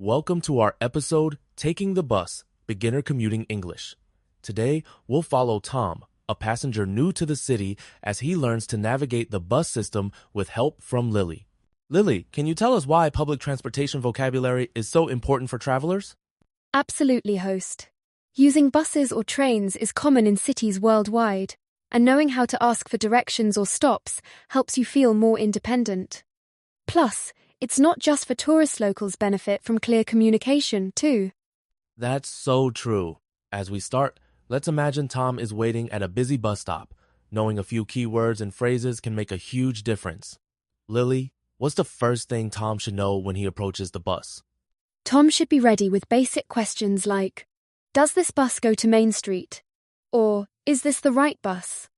Welcome to our episode, Taking the Bus, Beginner Commuting English. Today, we'll follow Tom, a passenger new to the city, as he learns to navigate the bus system with help from Lily. Lily, can you tell us why public transportation vocabulary is so important for travelers? Absolutely, host. Using buses or trains is common in cities worldwide, and knowing how to ask for directions or stops helps you feel more independent. Plus, it's not just for tourists. Locals benefit from clear communication, too. That's so true. As we start, let's imagine Tom is waiting at a busy bus stop. Knowing a few keywords and phrases can make a huge difference. Lily, what's the first thing Tom should know when he approaches the bus? Tom should be ready with basic questions like, does this bus go to Main Street? Or, is this the right bus?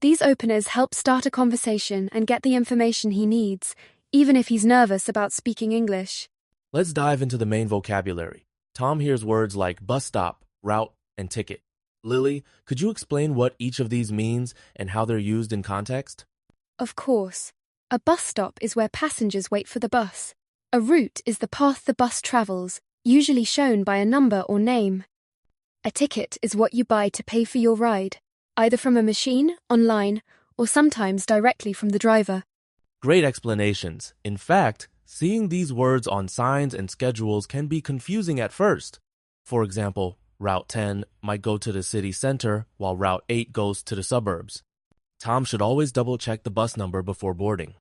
These openers help start a conversation and get the information he needs, even if he's nervous about speaking English. Let's dive into the main vocabulary. Tom hears words like bus stop, route, and ticket. Lily, could you explain what each of these means and how they're used in context? Of course. A bus stop is where passengers wait for the bus. A route is the path the bus travels, usually shown by a number or name. A ticket is what you buy to pay for your ride, either from a machine, online, or sometimes directly from the driver. Great explanations. In fact, seeing these words on signs and schedules can be confusing at first. For example, Route 10 might go to the city center, while Route 8 goes to the suburbs. Tom should always double-check the bus number before boarding.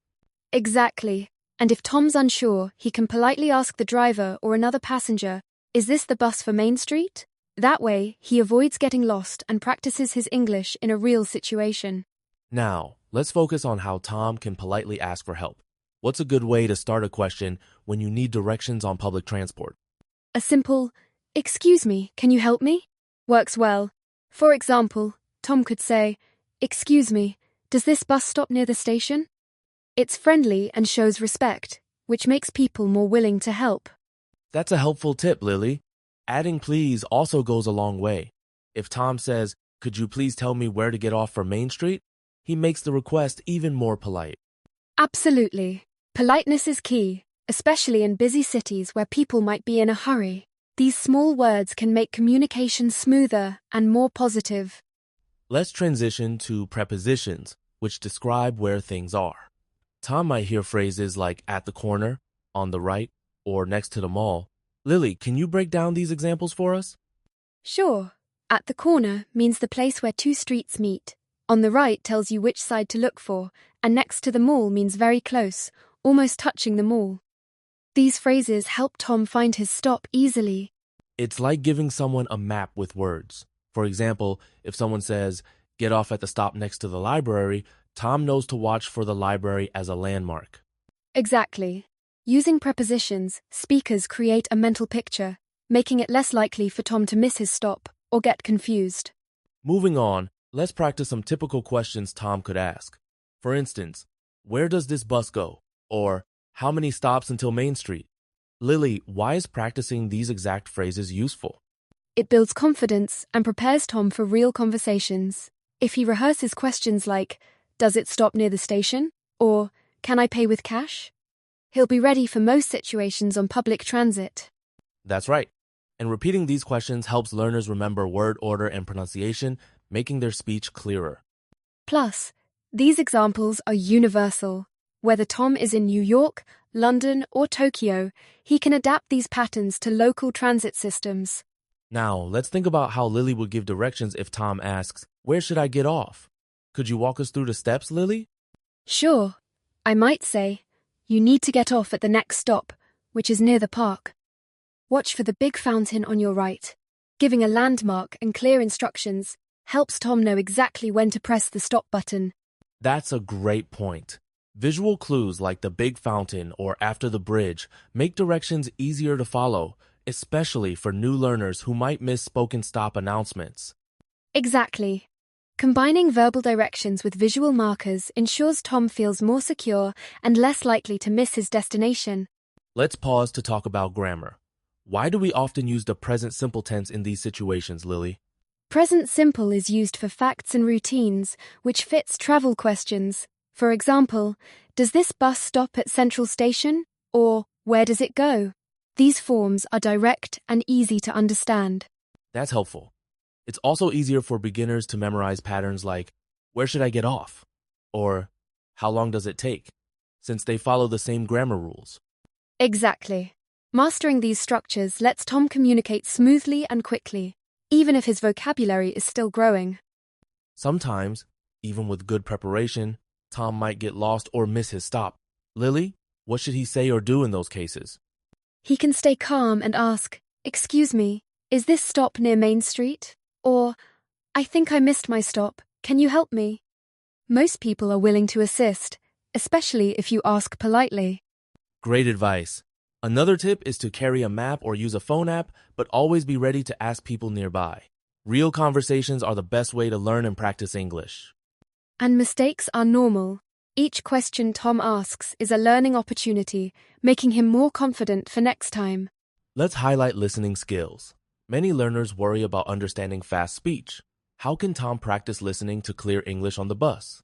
Exactly. And if Tom's unsure, he can politely ask the driver or another passenger, is this the bus for Main Street? That way, he avoids getting lost and practices his English in a real situation. Now, let's focus on how Tom can politely ask for help. What's a good way to start a question when you need directions on public transport? A simple, excuse me, can you help me? Works well. For example, Tom could say, excuse me, does this bus stop near the station? It's friendly and shows respect, which makes people more willing to help. That's a helpful tip, Lily. Adding please also goes a long way. If Tom says, could you please tell me where to get off for Main Street? He makes the request even more polite. Absolutely. Politeness is key, especially in busy cities where people might be in a hurry. These small words can make communication smoother and more positive. Let's transition to prepositions, which describe where things are. Tom might hear phrases like at the corner, on the right, or next to the mall. Lily, can you break down these examples for us? Sure. At the corner means the place where two streets meet. On the right tells you which side to look for, and next to the mall means very close, almost touching the mall. These phrases help Tom find his stop easily. It's like giving someone a map with words. For example, if someone says, get off at the stop next to the library, Tom knows to watch for the library as a landmark. Exactly. Using prepositions, speakers create a mental picture, making it less likely for Tom to miss his stop or get confused. Moving on, let's practice some typical questions Tom could ask. For instance, where does this bus go? Or, how many stops until Main Street? Lily, why is practicing these exact phrases useful? It builds confidence and prepares Tom for real conversations. If he rehearses questions like, does it stop near the station? Or, can I pay with cash? He'll be ready for most situations on public transit. That's right. And repeating these questions helps learners remember word order and pronunciation, making their speech clearer. Plus, these examples are universal. Whether Tom is in New York, London, or Tokyo, he can adapt these patterns to local transit systems. Now, let's think about how Lily would give directions if Tom asks, where should I get off? Could you walk us through the steps, Lily? Sure. I might say, you need to get off at the next stop, which is near the park. Watch for the big fountain on your right. Giving a landmark and clear instructions helps Tom know exactly when to press the stop button. That's a great point. Visual clues like the big fountain or after the bridge make directions easier to follow, especially for new learners who might miss spoken stop announcements. Exactly. Combining verbal directions with visual markers ensures Tom feels more secure and less likely to miss his destination. Let's pause to talk about grammar. Why do we often use the present simple tense in these situations, Lily? Present simple is used for facts and routines, which fits travel questions. For example, does this bus stop at Central Station? Or where does it go? These forms are direct and easy to understand. That's helpful. It's also easier for beginners to memorize patterns like, where should I get off? Or, how long does it take? Since they follow the same grammar rules. Exactly. Mastering these structures lets Tom communicate smoothly and quickly, even if his vocabulary is still growing. Sometimes, even with good preparation, Tom might get lost or miss his stop. Lily, what should he say or do in those cases? He can stay calm and ask, "Excuse me, is this stop near Main Street?" Or, "I think I missed my stop. Can you help me?" Most people are willing to assist, especially if you ask politely. Great advice. Another tip is to carry a map or use a phone app, but always be ready to ask people nearby. Real conversations are the best way to learn and practice English. And mistakes are normal. Each question Tom asks is a learning opportunity, making him more confident for next time. Let's highlight listening skills. Many learners worry about understanding fast speech. How can Tom practice listening to clear English on the bus?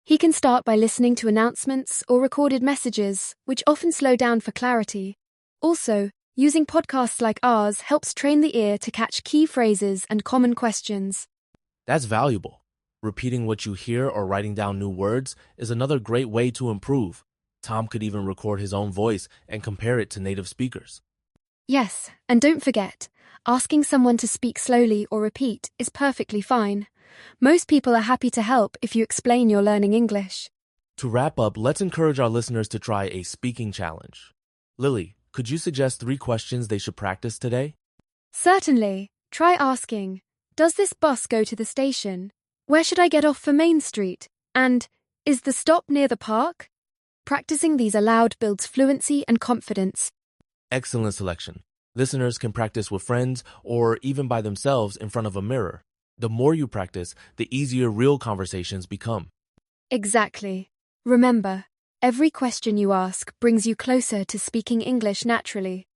He can start by listening to announcements or recorded messages, which often slow down for clarity. Also, using podcasts like ours helps train the ear to catch key phrases and common questions. That's valuable. Repeating what you hear or writing down new words is another great way to improve. Tom could even record his own voice and compare it to native speakers. Yes, and don't forget, asking someone to speak slowly or repeat is perfectly fine. Most people are happy to help if you explain you're learning English. To wrap up, let's encourage our listeners to try a speaking challenge. Lily, could you suggest 3 questions they should practice today? Certainly. Try asking, "Does this bus go to the station? Where should I get off for Main Street? And, is the stop near the park?" Practicing these aloud builds fluency and confidence. Excellent selection. Listeners can practice with friends or even by themselves in front of a mirror. The more you practice, the easier real conversations become. Exactly. Remember, every question you ask brings you closer to speaking English naturally.